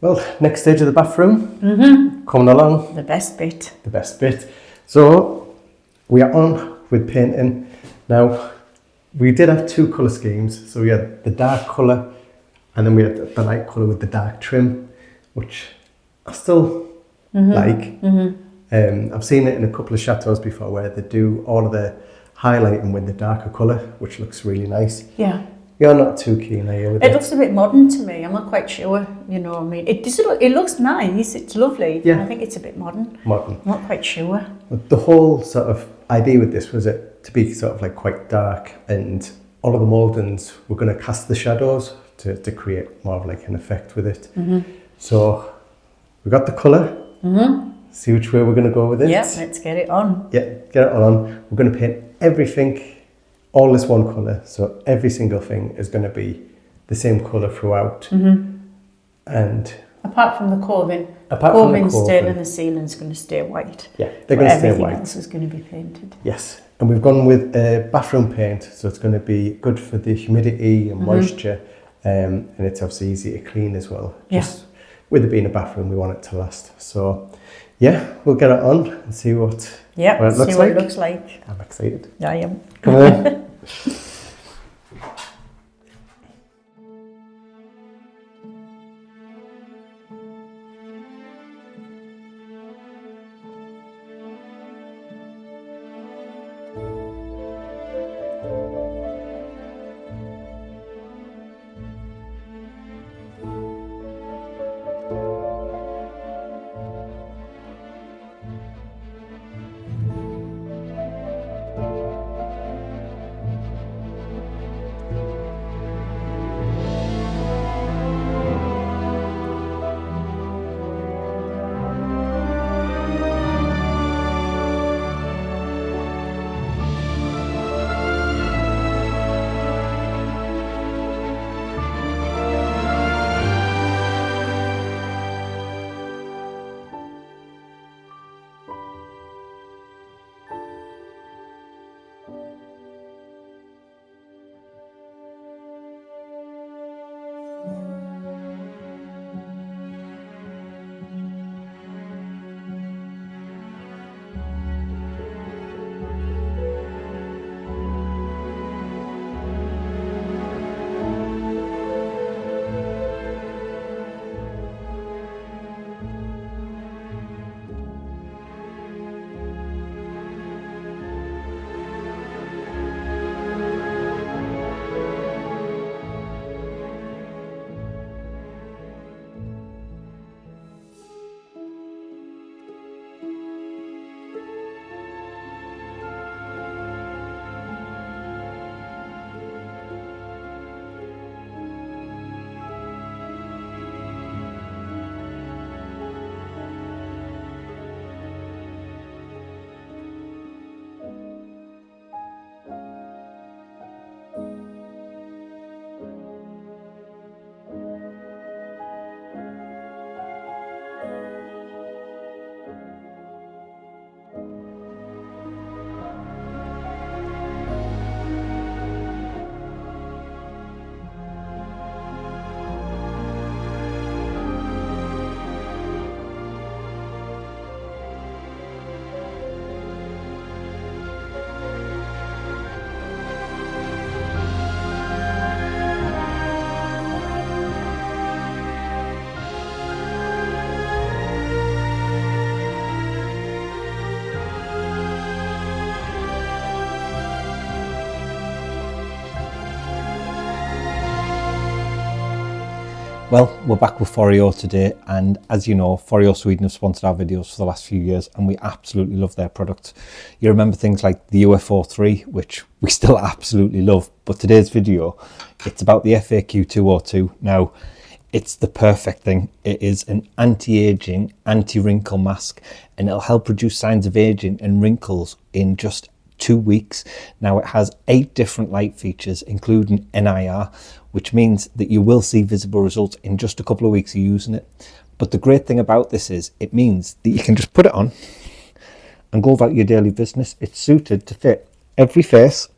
Well, next stage of the bathroom, coming along. The best bit. The best bit. So we are on with painting. Now, we did have two colour schemes. So we had the dark colour and then we had the light colour with the dark trim, which I still like. I've seen it in a couple of chateaus before where they do all of the highlighting with the darker colour, which looks really nice. Yeah. You're not too keen, are you? It looks a bit modern to me. I'm not quite sure, you know what I mean. It looks nice, it's lovely. Yeah. I think it's a bit modern. Modern. I'm not quite sure. The whole sort of idea with this was it to be sort of like quite dark, and all of the mouldings were going to cast the shadows to create more of like an effect with it. So we got the colour. See which way we're going to go with it. Yeah, let's get it on. Yeah, get it on. We're going to paint everything all this one colour, so every single thing is going to be the same colour throughout. And apart from the carving, staying and the ceiling's going to stay white. Yeah, they're going to stay everything white. Else is going to be painted. Yes, and we've gone with bathroom paint, so it's going to be good for the humidity and moisture, and it's obviously easy to clean as well. Just with it being a bathroom, we want it to last. So yeah, we'll get it on and see what it looks like. I'm excited. I am. Come on. Well, we're back with Foreo today, and as you know, Foreo Sweden have sponsored our videos for the last few years, and we absolutely love their products. You remember things like the UFO 3, which we still absolutely love, but today's video, it's about the FAQ 202. Now, it's the perfect thing. It is an anti-aging, anti-wrinkle mask, and it'll help reduce signs of aging and wrinkles in just 2 weeks. Now, it has 8 different light features, including NIR, which means that you will see visible results in just a couple of weeks of using it. But the great thing about this is it means that you can just put it on and go about your daily business. It's suited to fit every face,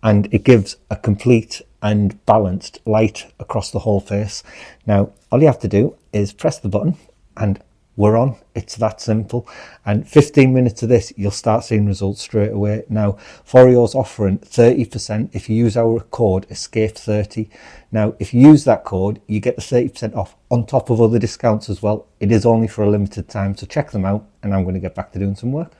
and it gives a complete and balanced light across the whole face. Now, All you have to do is press the button and we're on. It's that simple. And 15 minutes of this, you'll start seeing results straight away. Now, Foreo's offering 30% if you use our code ESCAPE30. Now, if you use that code, you get the 30% off on top of other discounts as well. It is only for a limited time, so check them out. And I'm going to get back to doing some work.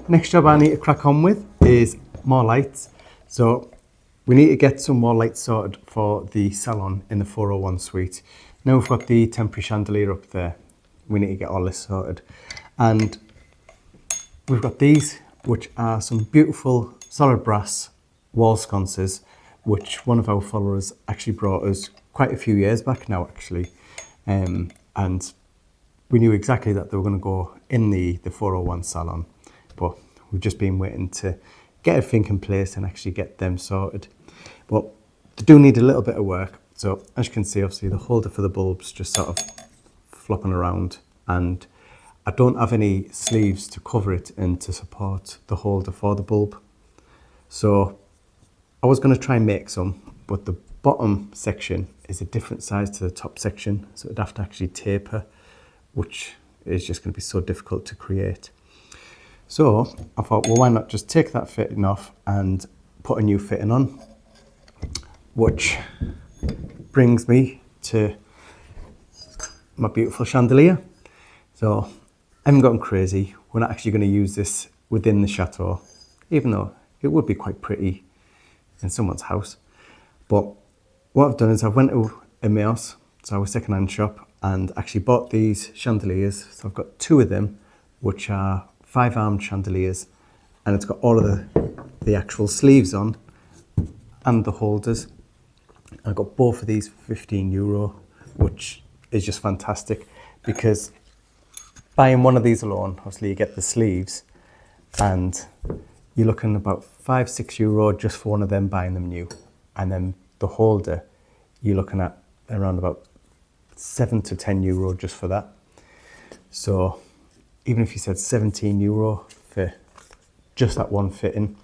Next job I need to crack on with is more lights. So we need to get some more lights sorted for the salon in the 401 suite. Now we've got the temporary chandelier up there. We need to get all this sorted. And we've got these, which are some beautiful solid brass wall sconces, which one of our followers actually brought us quite a few years back now, actually. And we knew exactly that they were going to go in the 401 salon, but we've just been waiting to get everything in place and actually get them sorted. But they do need a little bit of work. So as you can see, obviously the holder for the bulbs just sort of flopping around, and I don't have any sleeves to cover it and to support the holder for the bulb. So I was going to try and make some, but the bottom section is a different size to the top section, so it'd have to actually taper, which is just going to be so difficult to create. So I thought, well, why not just take that fitting off and put a new fitting on, which brings me to my beautiful chandelier. So I haven't gotten crazy. We're not actually going to use this within the chateau, even though it would be quite pretty in someone's house. But what I've done is I've went to Emmaus, so our second-hand shop, and actually bought these chandeliers. So I've got two of them, which are 5-armed chandeliers, and it's got all of the actual sleeves on and the holders. I got both of these for €15, which is just fantastic, because buying one of these alone, obviously you get the sleeves, and you're looking about €5-6 just for one of them, buying them new. And then the holder, you're looking at around about €7 to €10 just for that. So even if you said €17 for just that one fitting,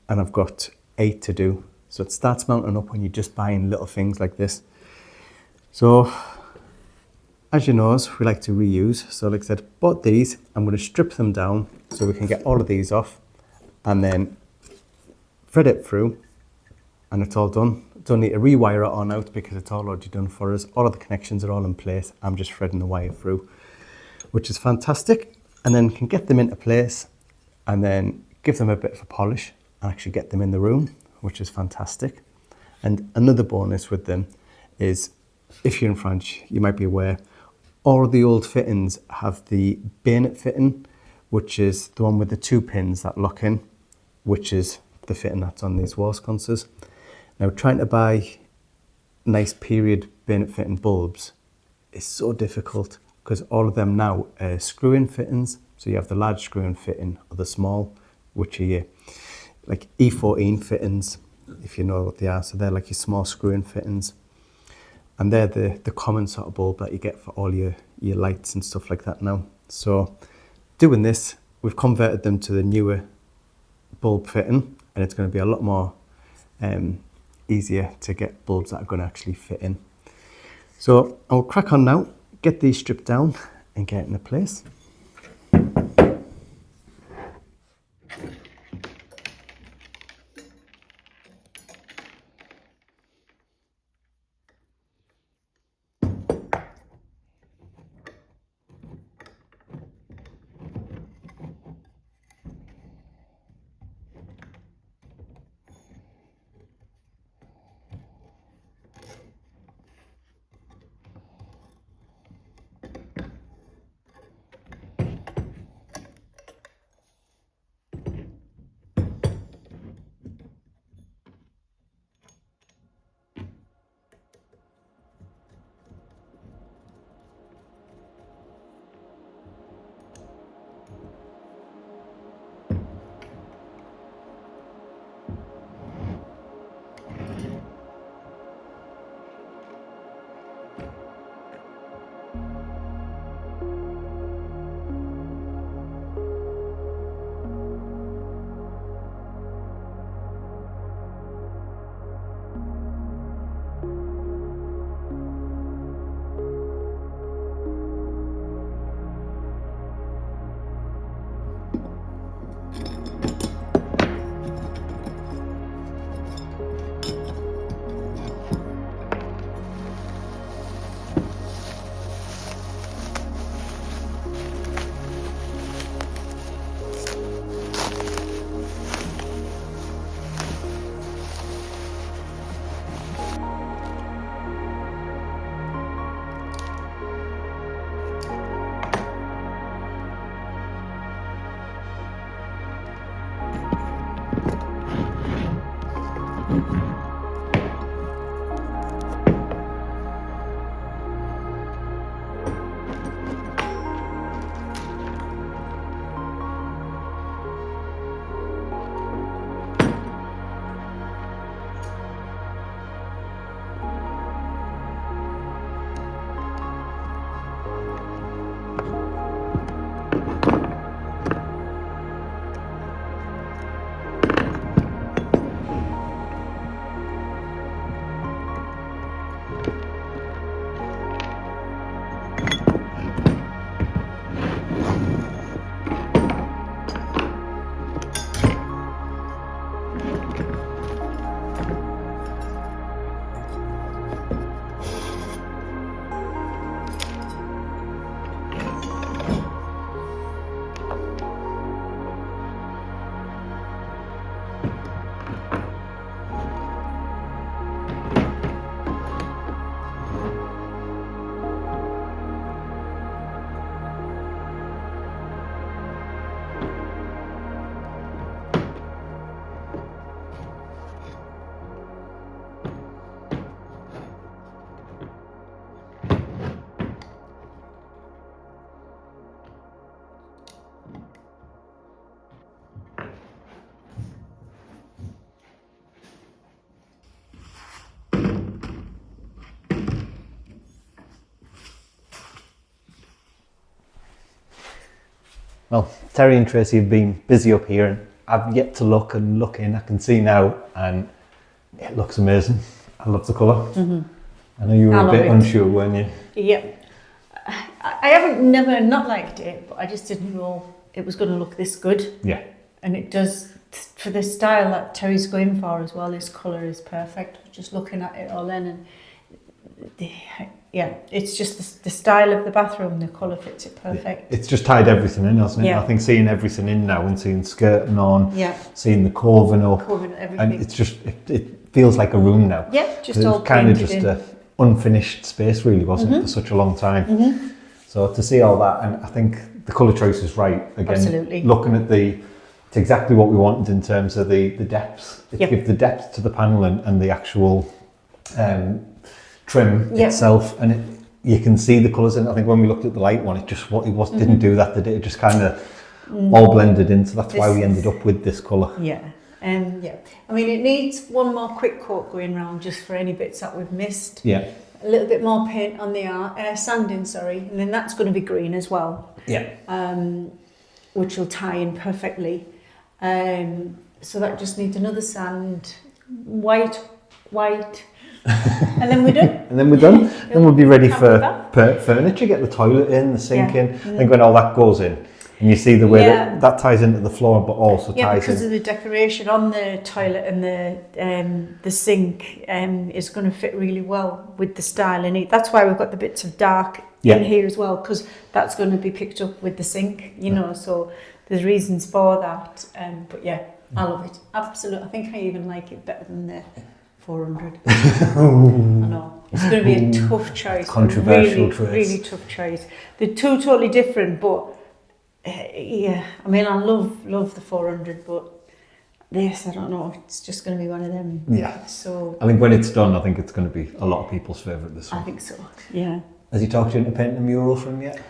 and I've got 8 to do. So it starts mounting up when you're just buying little things like this. So as you know, we like to reuse. So like I said, bought these. I'm going to strip them down so we can get all of these off, and then thread it through, and it's all done. Don't need to rewire it on out because it's all already done for us. All of the connections are all in place. I'm just threading the wire through, which is fantastic. And then can get them into place and then give them a bit of a polish and actually get them in the room, which is fantastic. And another bonus with them is, if you're in France, you might be aware, all of the old fittings have the bayonet fitting, which is the one with the 2 pins that lock in, which is the fitting that's on these wall sconces. Now, trying to buy nice period bayonet fitting bulbs is so difficult because all of them now are screw-in fittings. So you have the large screw-in fitting or the small, which are your like E14 fittings, if you know what they are. So they're like your small screw-in fittings. And they're the common sort of bulb that you get for all your lights and stuff like that now. So doing this, we've converted them to the newer bulb fitting, and it's going to be a lot more easier to get bulbs that are going to actually fit in. So I'll crack on now, get these stripped down and get into place. Well, Terry and Tracy have been busy up here and I've yet to look in. I can see now and it looks amazing. I love the colour. Mm-hmm. I know you were a bit unsure, weren't you? Yep. I haven't never not liked it, but I just didn't know it was going to look this good. Yeah. And it does, for the style that Terry's going for as well, this colour is perfect. Just looking at it all then, and yeah, it's just the style of the bathroom, the colour fits it perfect. It's just tied everything in, hasn't it? Yeah. I think seeing everything in now and seeing skirting on, Yeah. seeing the coving up, Covering everything. and it's just it feels like a room now. Yeah, just It all was kind of painted just in. a unfinished space, really, wasn't it, for such a long time? So to see all that, and I think the colour choice is right. Again, Absolutely. looking at it's exactly what we wanted in terms of the depths. It Yep. gives the depth to the panel and the actual trim Yep. itself, and you can see the colours in it. I think when we looked at the light one, didn't do that, did it? It just kind of all blended in, so that's why we ended up with this colour. Yeah. Yeah. I mean, it needs one more quick coat going round just for any bits that we've missed. Yeah. A little bit more paint on the sanding, sorry, and then that's going to be green as well. Yeah. Which will tie in perfectly. So that just needs another sand, white, and then we're done. And then we're done. Then we'll be ready Happy with for furniture, get the toilet in, the sink Yeah. in. I think when all that goes in, and you see the way Yeah. that ties into the floor, but also Yeah, ties because in. of the decoration on the toilet and the sink is going to fit really well with the style in it. That's why we've got the bits of dark Yeah. in here as well, because that's going to be picked up with the sink, you know, so there's reasons for that. But yeah, I love it. Absolutely. I think I even like it better than the 400. I know. It's going to be a tough choice. Controversial really, choice. really tough choice. They're two totally different, but yeah, I mean, I love the 400, but this, I don't know, it's just going to be one of them. Yeah. So I think when it's done, I think it's going to be a lot of people's favourite, this I one. think so, yeah. Has he talked you into painting a mural for him yet?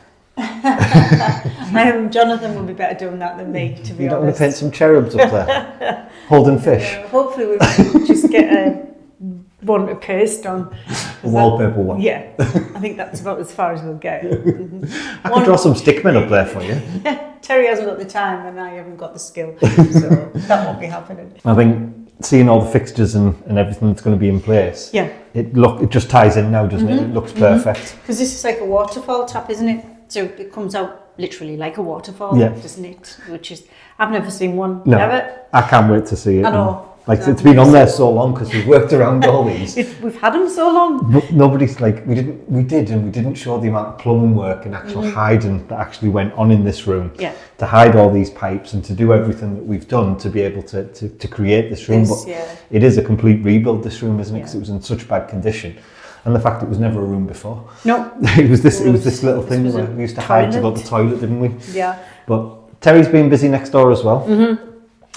Jonathan will be better doing that than me, to be You don't want honest. to paint some cherubs up there? Holding fish? Hopefully we might just get a one to paste on. A wallpaper one? Yeah, I think that's about as far as we'll go. I could draw some stickmen up there for you. Terry hasn't got the time and I haven't got the skill, so that won't be happening. I think seeing all the fixtures and everything that's going to be in place, Yeah. it just ties in now, doesn't it? It looks perfect. Because this is like a waterfall tap, isn't it? So it comes out literally like a waterfall, Yeah. doesn't it? Which is, I've never seen one, No, ever. I can't wait to see it. I know. Like, it's been on there so long because we've worked around all these. We've had them so long. But nobody's like, we didn't show the amount of plumbing work and actual hiding that actually went on in this room. Yeah. To hide all these pipes and to do everything that we've done to be able to create this room. This, but yeah. it is a complete rebuild, this room, isn't it? Because Yeah. it was in such bad condition. And the fact it was never a room before. No. It was this little This thing was where a we used to hide to go to toilet. the toilet, didn't we? Yeah. But Terry's been busy next door as well.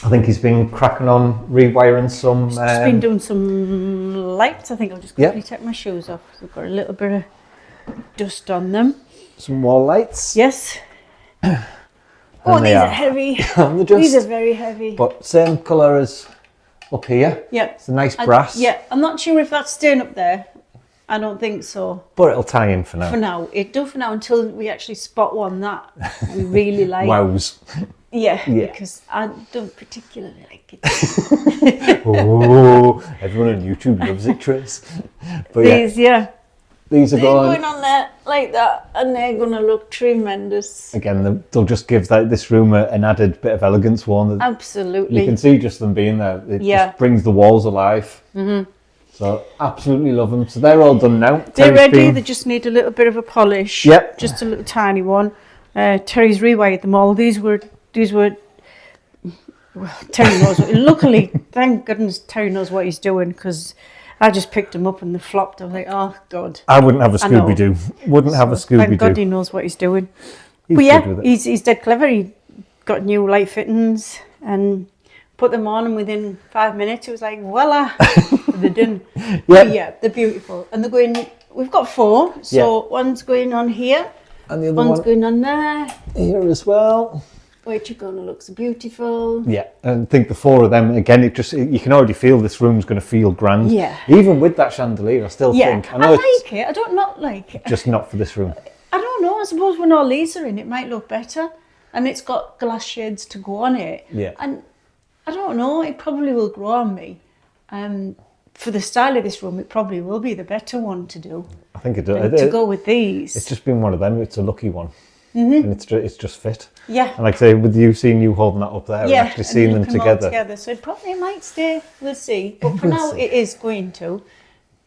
I think he's been cracking on rewiring some. Just been doing some lights. I think I'll just quickly Yeah. take my shoes off. They've got a little bit of dust on them. some wall lights. Yes. And Oh, they these are. are heavy. And they're These just, are very heavy. but same colour as up here. Yeah. It's a nice brass. Yeah, I'm not sure if that's staying up there. I don't think so. But it'll tie in for now. For now, it do for now until we actually spot one that we really like. Wows. Yeah, Yeah. because I don't particularly like it. Oh, everyone on YouTube loves it, Trace. But yeah, these are They're going. going on there like that, and they're going to look tremendous. Again, they'll just give this room an added bit of elegance. One, Absolutely. you can see just them being there. It Yeah. just brings the walls alive. So absolutely love them. So they're all done now. They're Terry's ready. been- They just need a little bit of a polish. Yep. Just a little tiny one. Terry's rewired them all. These were. Well, Terry knows. Luckily, thank goodness, Terry knows what he's doing, because I just picked them up and they flopped. I was like, oh God. I wouldn't have a I know. Scooby Doo. Wouldn't have a Thank God Scooby he Doo. knows what he's doing. He's But yeah, good with it. he's dead clever. He got new light fittings and put them on, and within 5 minutes it was like, voila, they're done. Yeah. But yeah, they're beautiful. And they're going, we've got 4, so Yeah. one's going on here, And the other one's one going on there, here as well. which are going to look so beautiful. Yeah, and I think the 4 of them again. You can already feel this room's going to feel grand. Yeah. Even with that chandelier, I still Yeah, think. I know it's like it. I don't not like it. just not for this room. I don't know. I suppose when all these are in, it might look better. And it's got glass shades to go on it. Yeah. And I don't know. It probably will grow on me. For the style of this room, it probably will be the better one to do. I think it And does. to go with these. It's just been one of them. It's a lucky one, and it's just fit. Yeah. And like I say, with you seeing you holding that up there, and actually and seeing them looking all together. So it probably might stay. We'll see. But for We'll now, see. it is going to,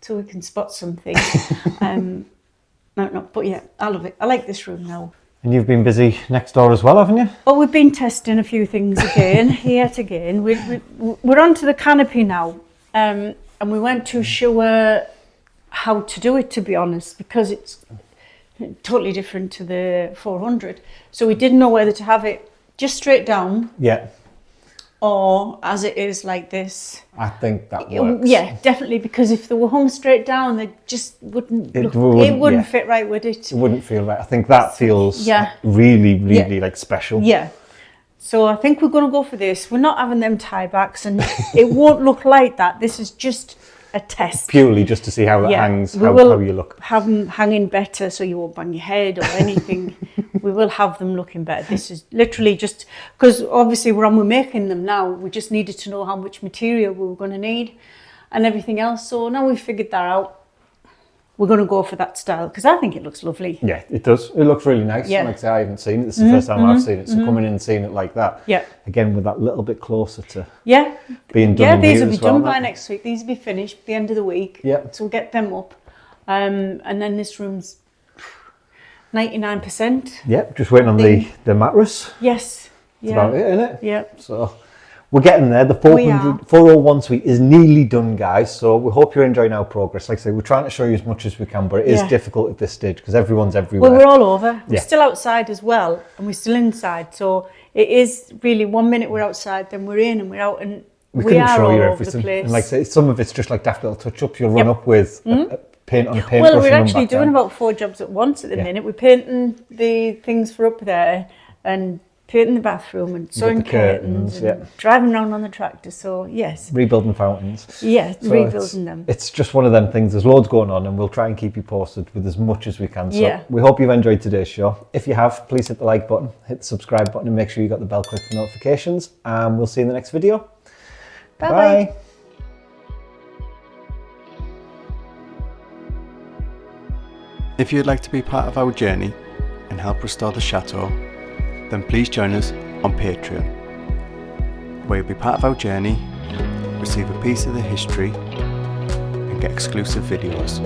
till we can spot something. No, but yeah, I love it. I like this room now. And you've been busy next door as well, haven't you? Oh, we've been testing a few things again, yet again. We're onto the canopy now, and we weren't too sure how to do it, to be honest, because it's totally different to the 400. So we didn't know whether to have it just straight down, Yeah. or as it is like this. I think that works. Yeah, definitely, because if they were hung straight down, they just wouldn't It look, wouldn't, fit right, would it? It wouldn't feel right. I think that feels Yeah. really like special. Yeah. So I think we're going to go for this. We're not having them tie backs, and it won't look like that. This is just a test. Purely just to see how it hangs, we how will you look. have them hanging better so you won't bang your head or anything. We will have them looking better. This is literally just, because obviously we're making them now. We just needed to know how much material we were going to need and everything else. So now we've figured that out, we're going to go for that style, because I think it looks lovely. Yeah, it does. It looks really nice. Yeah. Like I say, I haven't seen it. This is the first time I've seen it. So coming in and seeing it like that, Yeah. again with that little bit closer to Yeah. being done. Yeah, in these here will be as well, done by mate. next week. These will be finished at the end of the week. Yeah. So we'll get them up. And then this room's 99%. Yeah, just waiting on the mattress. Yes. That's Yeah. about it, isn't it? Yeah. So we're getting there. The 401 suite is nearly done, guys. So we hope you're enjoying our progress. Like I say, we're trying to show you as much as we can, but it is difficult at this stage because everyone's everywhere. Well, we're all over. We're Yeah. still outside as well, and we're still inside. So it is really 1 minute we're outside, then we're in and we're out, and we we couldn't are show all you over everything. the place. And like I say, some of it's just like daft little touch-ups. You'll run up with a paint on a paintbrush. Well, we're and run actually back doing down. about 4 jobs at once at the minute. We're painting the things for up there and painting the bathroom and sewing the curtains, and driving around on the tractor. So yes, rebuilding fountains. yeah, So rebuilding them. It's just one of them things. There's loads going on, and we'll try and keep you posted with as much as we can. So Yeah. we hope you've enjoyed today's show. If you have, please hit the like button, hit the subscribe button, and make sure you got the bell click for notifications. And we'll see you in the next video. Bye-bye. Bye. If you'd like to be part of our journey and help restore the chateau, then please join us on Patreon, where you'll be part of our journey, receive a piece of the history, and get exclusive videos.